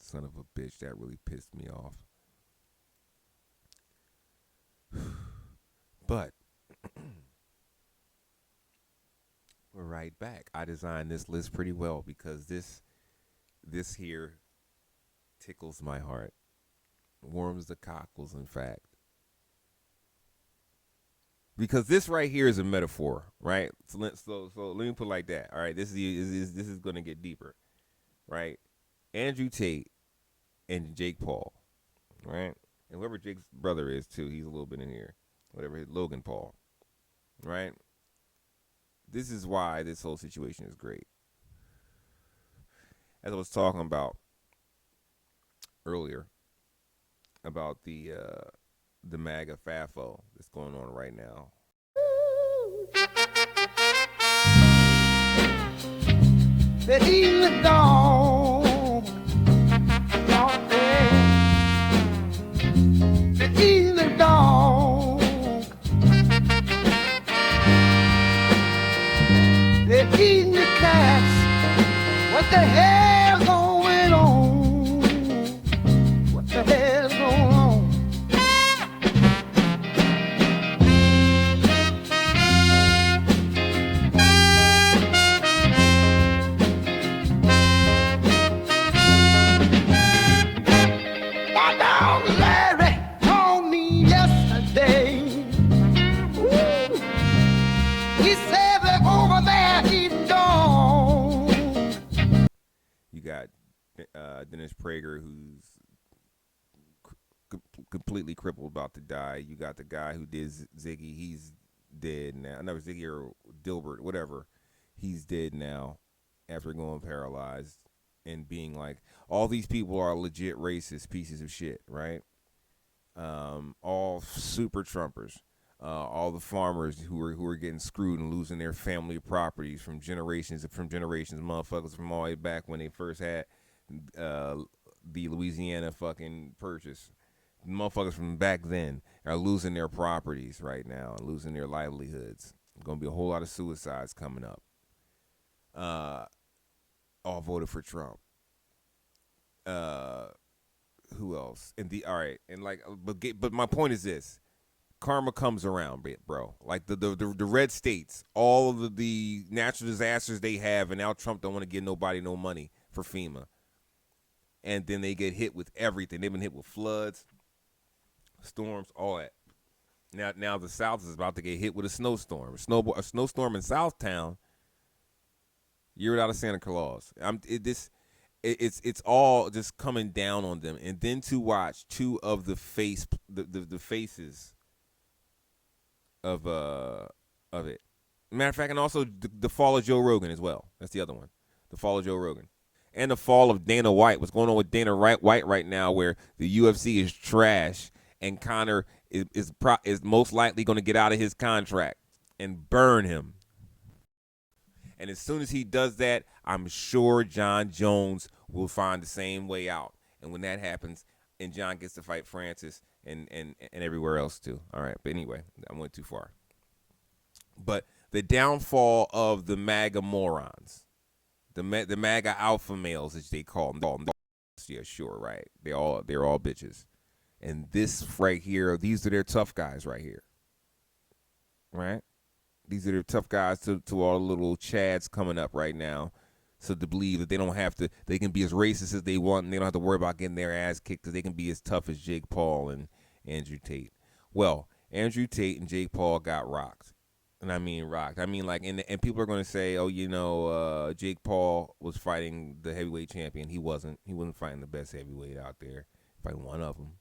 Son of a bitch, that really pissed me off. But we're right back. I designed this list pretty well because this here tickles my heart, warms the cockles. In fact, because this right here is a metaphor, right? So let me put it like that. All right, this is going to get deeper, right? Andrew Tate and Jake Paul, right? And whoever Jake's brother is too, he's a little bit in here. Whatever, Logan Paul, right? This is why this whole situation is great. As I was talking about earlier about the MAGA FAFO that's going on right now. That even dawn, that even dawn, they're eating the cats. What the hell going on? What the hell's going on? My dog Larry told me yesterday. Ooh, he said that over there eating dog. You got Dennis Prager, who's completely crippled, about to die. You got the guy who did Ziggy. He's dead now. Never Ziggy or Dilbert, whatever. He's dead now after going paralyzed and being like, all these people are legit racist pieces of shit, right? All super Trumpers. All the farmers who are getting screwed and losing their family properties from generations, motherfuckers from all the way back when they first had the Louisiana fucking purchase. Motherfuckers from back then are losing their properties right now and losing their livelihoods. There's gonna be a whole lot of suicides coming up. All voted for Trump. Who else? All right, and like, but my point is this: karma comes around, bro. Like the red states, all of the natural disasters they have, and now Trump don't want to give nobody no money for FEMA, and then they get hit with everything. They've been hit with floods, storms, all that. Now the South is about to get hit with a snowstorm. A snowstorm in Southtown. You're out of Santa Claus. It's all just coming down on them, and then to watch two of the faces of it. Matter of fact, and also the fall of Joe Rogan as well. That's the other one. The fall of Joe Rogan. And the fall of Dana White. What's going on with Dana White right now, where the UFC is trash, and Conor is most likely going to get out of his contract and burn him. And as soon as he does that, I'm sure John Jones will find the same way out. And when that happens, and John gets to fight Francis and everywhere else too. All right, but anyway, I went too far. But the downfall of the MAGA morons, the MAGA alpha males, as they call them. Yeah, sure, right. They're all bitches. And this right here, these are their tough guys right here. Right? These are the tough guys to all the little chads coming up right now. So to believe that they can be as racist as they want, and they don't have to worry about getting their ass kicked because they can be as tough as Jake Paul and Andrew Tate. Well, Andrew Tate and Jake Paul got rocked. And I mean rocked. I mean, like, and people are going to say, oh, Jake Paul was fighting the heavyweight champion. He wasn't. He wasn't fighting the best heavyweight out there. Fighting one of them.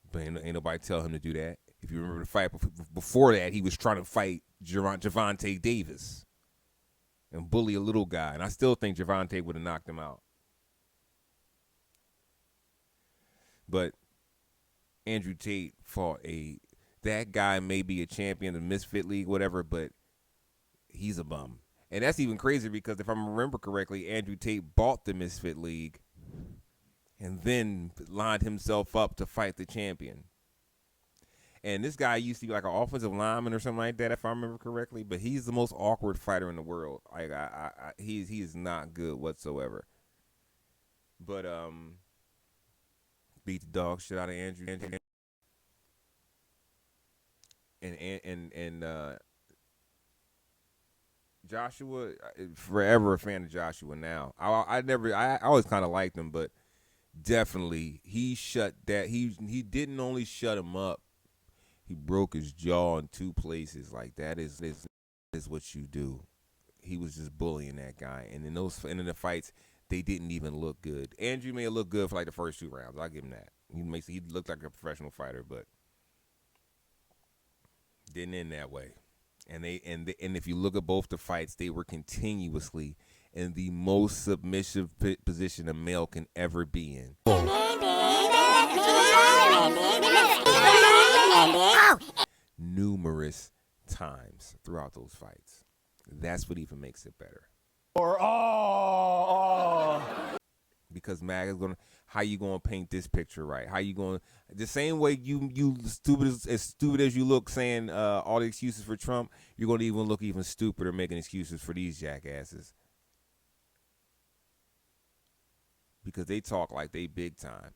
But ain't nobody tell him to do that. If you remember the fight before that, he was trying to fight Gervonta Davis and bully a little guy. And I still think Gervonta would have knocked him out. But Andrew Tate fought that guy may be a champion of the Misfit League, whatever, but he's a bum. And that's even crazier because if I remember correctly, Andrew Tate bought the Misfit League and then lined himself up to fight the champion. And this guy used to be like an offensive lineman or something like that, if I remember correctly. But he's the most awkward fighter in the world. He is not good whatsoever. But beat the dog shit out of Andrew and Joshua. Forever a fan of Joshua. Now I always kind of liked him, but definitely he shut that. He didn't only shut him up. He broke his jaw in two places. Like that is what you do. He was just bullying that guy, and in the fights, they didn't even look good. Andrew may have looked good for like the first 2 rounds. I'll give him that. He looked like a professional fighter, but didn't end that way. And if you look at both the fights, they were continuously in the most submissive position a male can ever be in. Numerous times throughout those fights. That's what even makes it better. Because Mag is gonna, how you gonna paint this picture right? How you gonna, the same way you as stupid as you look saying all the excuses for Trump, you're gonna even look even stupider making excuses for these jackasses. Because they talk like they big time.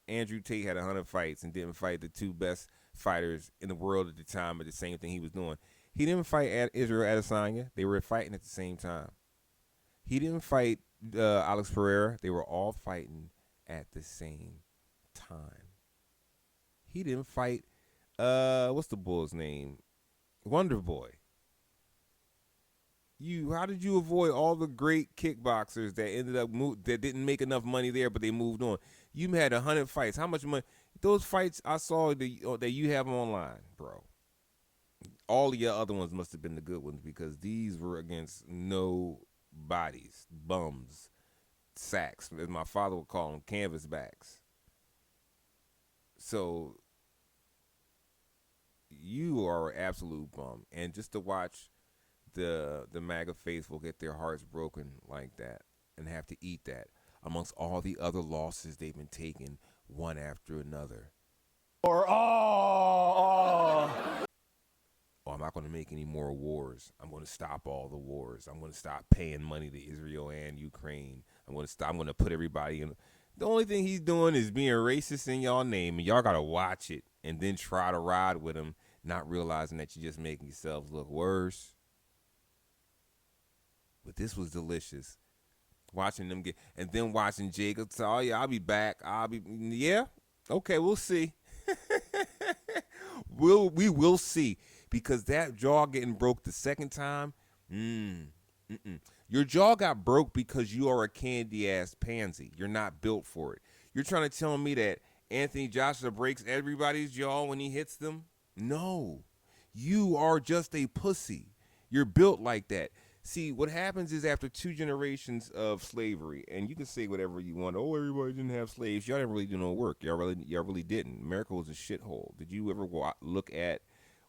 Andrew Tate had 100 fights and didn't fight the 2 best fighters in the world at the time of the same thing he was doing. He didn't fight Israel Adesanya. They were fighting at the same time. He didn't fight Alex Pereira. They were all fighting at the same time. He didn't fight, what's the bull's name? Wonder Boy. How did you avoid all the great kickboxers that ended up that didn't make enough money there, but they moved on? You had 100 fights. How much money? Those fights I saw that you have online, bro. All of your other ones must have been the good ones because these were against no bodies, bums, sacks, as my father would call them, canvasbacks. So you are an absolute bum, and just to watch the MAGA faithful get their hearts broken like that and have to eat that amongst all the other losses they've been taking one after another. I'm not going to make any more wars. I'm going to stop all the wars. I'm going to stop paying money to Israel and Ukraine. I'm going to put everybody in. The only thing he's doing is being racist in y'all name, and y'all got to watch it and then try to ride with him, not realizing that you're just making yourselves look worse. But this was delicious. Watching them get, and then watching Jacob say, oh yeah, I'll be back. Yeah, okay, we'll see. We will see. Because that jaw getting broke the second time, your jaw got broke because you are a candy-ass pansy. You're not built for it. You're trying to tell me that Anthony Joshua breaks everybody's jaw when he hits them? No. You are just a pussy. You're built like that. See, what happens is after 2 generations of slavery, and you can say whatever you want. Oh, everybody didn't have slaves. Y'all didn't really do no work. Y'all really didn't. America was a shithole. Did you ever look at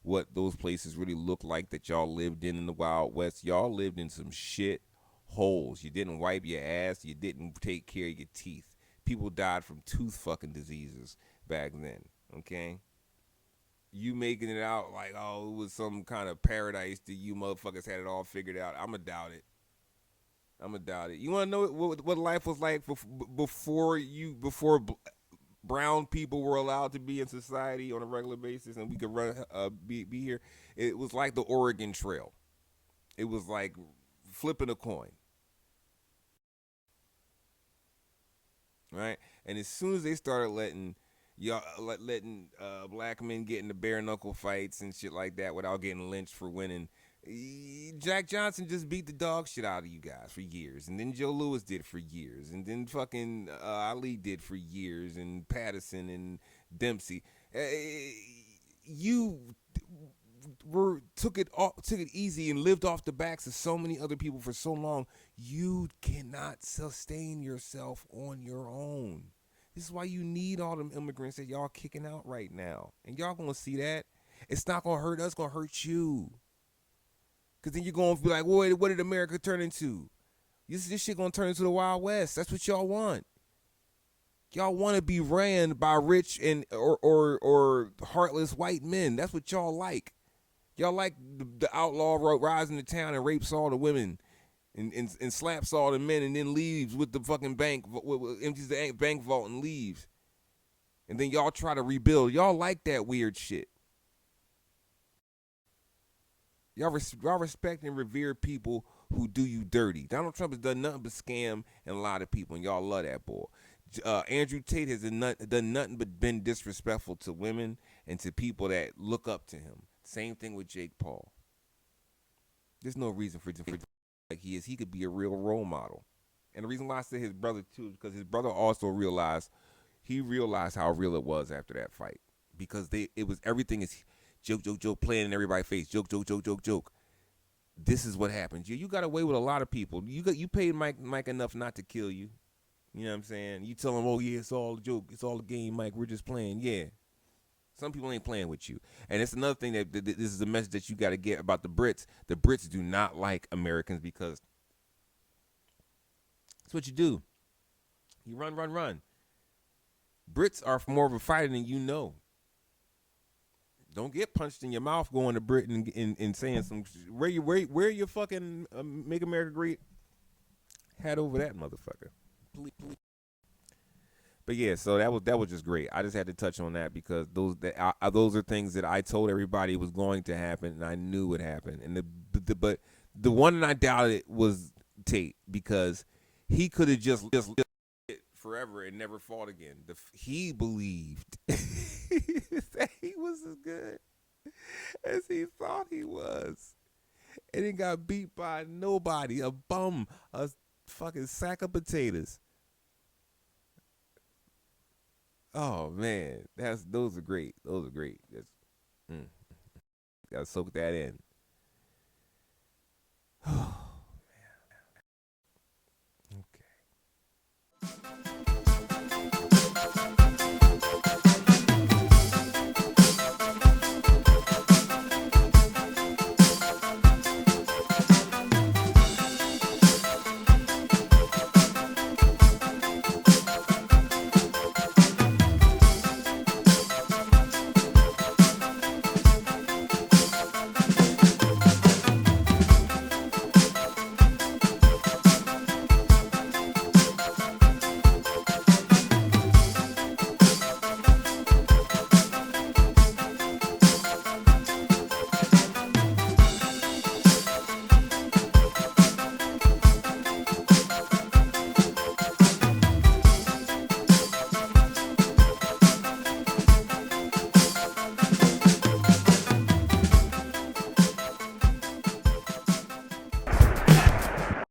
what those places really look like that y'all lived in the Wild West? Y'all lived in some shit holes. You didn't wipe your ass. You didn't take care of your teeth. People died from tooth fucking diseases back then, okay? You making it out like, oh, it was some kind of paradise that you motherfuckers had it all figured out. I'ma doubt it. You want to know what life was like before brown people were allowed to be in society on a regular basis and we could be here? It was like the Oregon Trail. It was like flipping a coin. Right? And as soon as they started letting black men get into bare knuckle fights and shit like that without getting lynched for winning, Jack Johnson just beat the dog shit out of you guys for years, and then Joe Louis did for years, and then fucking Ali did for years, and Patterson and Dempsey. You took it easy and lived off the backs of so many other people for so long. You cannot sustain yourself on your own. This is why you need all them immigrants that y'all kicking out right now. And y'all gonna see that. It's not gonna hurt us, it's gonna hurt you. Cause then you're gonna be like, well, what did America turn into? This shit gonna turn into the Wild West. That's what y'all want. Y'all want to be ran by rich and or heartless white men. That's what y'all like. Y'all like the outlaw rising to town and rapes all the women and slaps all the men and then leaves with the fucking bank, empties the bank vault and leaves. And then y'all try to rebuild. Y'all like that weird shit. Y'all respect and revere people who do you dirty. Donald Trump has done nothing but scam and lie to people, and y'all love that boy. Andrew Tate has done nothing but been disrespectful to women and to people that look up to him. Same thing with Jake Paul. There's no reason for like he is. He could be a real role model. And the reason why I say his brother too is because his brother also realized how real it was after that fight. Because it was everything is joke, playing in everybody's face. Joke. This is what happens. You got away with a lot of people. You paid Mike enough not to kill you. You know what I'm saying? You tell him, oh yeah, it's all a joke. It's all a game, Mike. We're just playing. Yeah. Some people ain't playing with you. And it's another thing that this is a message that you got to get about the Brits. The Brits do not like Americans because that's what you do. You run. Brits are more of a fighter than you know. Don't get punched in your mouth going to Britain and saying some where your fucking Make America Great hat over that motherfucker. Please. But yeah, so that was just great. I just had to touch on that because those are things that I told everybody was going to happen, and I knew would happen. And but the one that I doubted was Tate because he could have just forever and never fought again. He believed that he was as good as he thought he was, and he got beat by nobody, a bum, a fucking sack of potatoes. Oh man, those are great. Gotta soak that in.